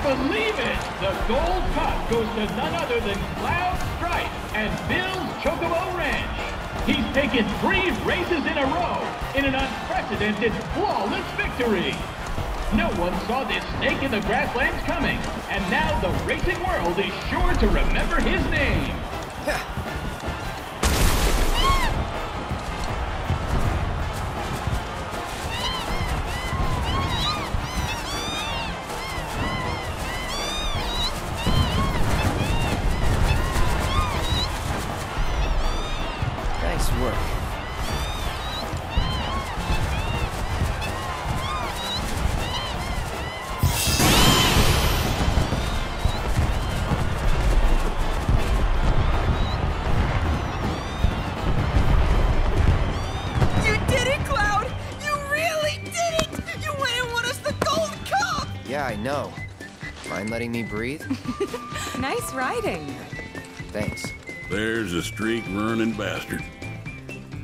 believe it! The gold cup goes to none other than Cloud Strife and Bill's Chocobo Ranch. He's taken 3 races in a row in an unprecedented, flawless victory. No one saw this snake in the grasslands coming, and now the racing world is sure to remember his name. Nice work. You did it, Cloud! You really did it! You went and won us the gold cup! Yeah, I know. Mind letting me breathe? Nice riding. Thanks. There's a streak-running bastard.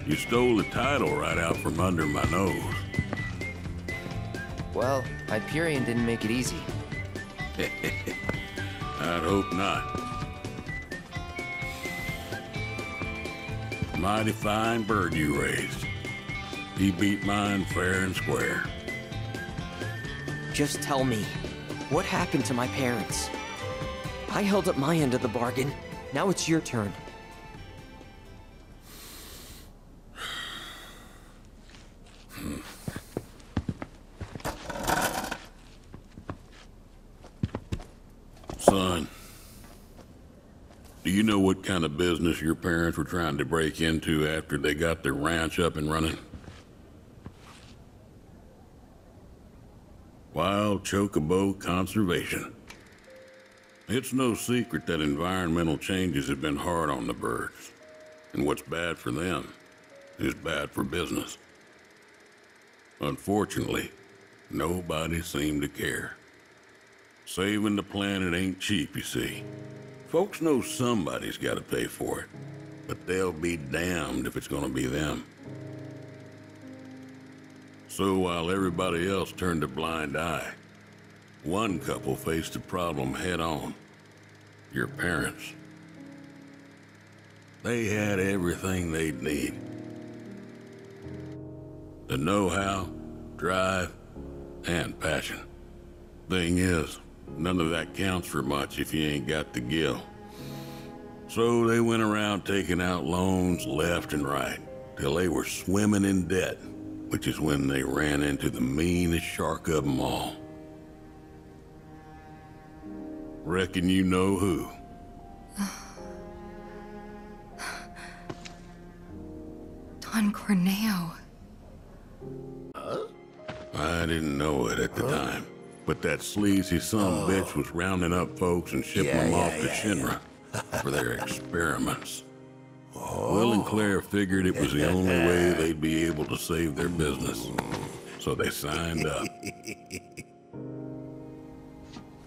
You stole the title right out from under my nose. Well, Hyperion didn't make it easy. I'd hope not. Mighty fine bird you raised. He beat mine fair and square. Just tell me, what happened to my parents? I held up my end of the bargain. Now it's your turn. Son, do you know what kind of business your parents were trying to break into after they got their ranch up and running? Wild Chocobo Conservation. It's no secret that environmental changes have been hard on the birds, and what's bad for them is bad for business. Unfortunately, nobody seemed to care. Saving the planet ain't cheap, you see. Folks know somebody's got to pay for it, but they'll be damned if it's gonna be them. So while everybody else turned a blind eye, one couple faced the problem head on. Your parents. They had everything they'd need. The know-how, drive, and passion. Thing is, none of that counts for much if you ain't got the gill. So they went around taking out loans left and right, till they were swimming in debt, which is when they ran into the meanest shark of them all. Reckon you know who. Don Corneo. I didn't know it at the time, but that sleazy bitch was rounding up folks and shipping them off to Shinra for their experiments. Will and Claire figured it was the only way they'd be able to save their business, so they signed up.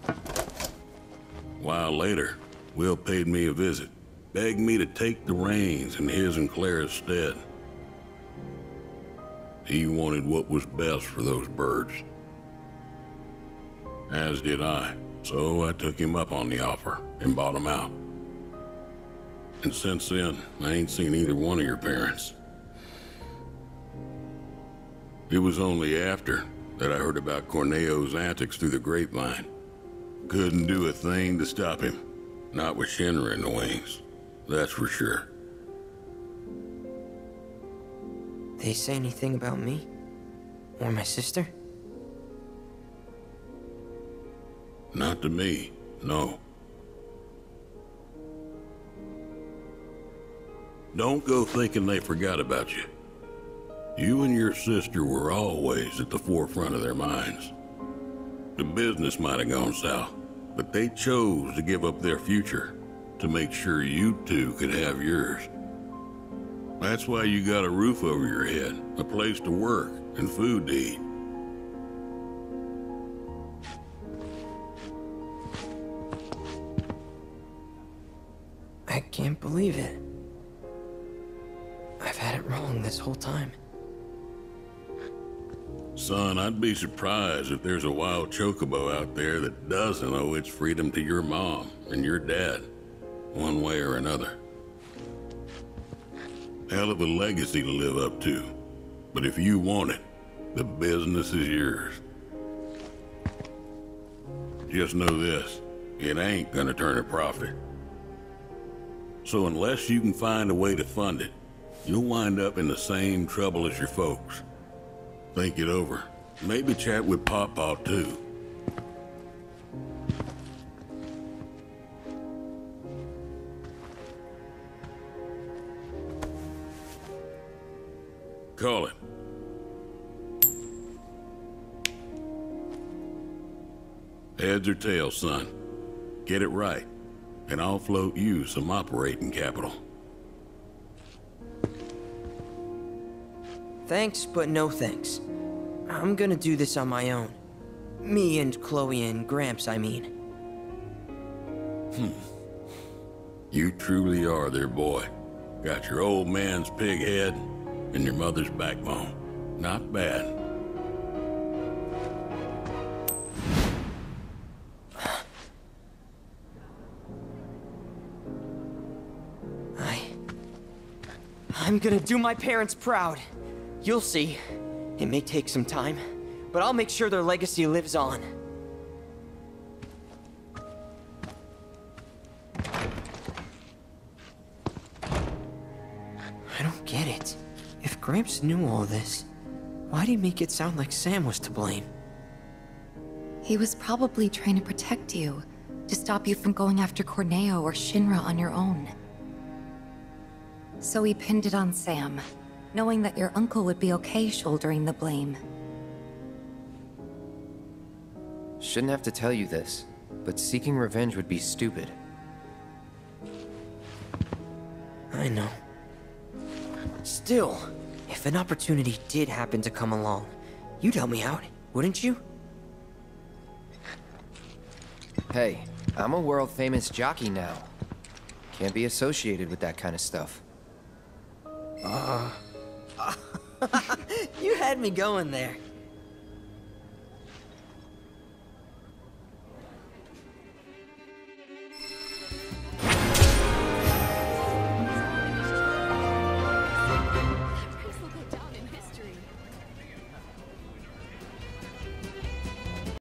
A while later, Will paid me a visit, begged me to take the reins in his and Claire's stead. He wanted what was best for those birds. As did I, so I took him up on the offer and bought him out. And since then, I ain't seen either one of your parents. It was only after that I heard about Corneo's antics through the grapevine. Couldn't do a thing to stop him. Not with Shinra in the wings, that's for sure. They say anything about me? Or my sister? Not to me, no. Don't go thinking they forgot about you. You and your sister were always at the forefront of their minds. The business might have gone south, but they chose to give up their future to make sure you two could have yours. That's why you got a roof over your head, a place to work, and food to eat. I can't believe it. I've had it wrong this whole time. Son, I'd be surprised if there's a wild chocobo out there that doesn't owe its freedom to your mom and your dad, one way or another. Hell of a legacy to live up to, but if you want it, the business is yours. Just know this, it ain't gonna turn a profit. So unless you can find a way to fund it, you'll wind up in the same trouble as your folks. Think it over. Maybe chat with Pawpaw too. Call it. Heads or tails, son. Get it right, and I'll float you some operating capital. Thanks, but no thanks. I'm gonna do this on my own. Me and Chloe and Gramps, I mean. You truly are their boy. Got your old man's pig head and your mother's backbone. Not bad. I'm gonna do my parents proud. You'll see. It may take some time, but I'll make sure their legacy lives on. I don't get it. If Gramps knew all this, why'd he make it sound like Sam was to blame? He was probably trying to protect you, to stop you from going after Corneo or Shinra on your own. So he pinned it on Sam, knowing that your uncle would be okay shouldering the blame. Shouldn't have to tell you this, but seeking revenge would be stupid. I know. Still, if an opportunity did happen to come along, you'd help me out, wouldn't you? Hey, I'm a world-famous jockey now. Can't be associated with that kind of stuff. You had me going there.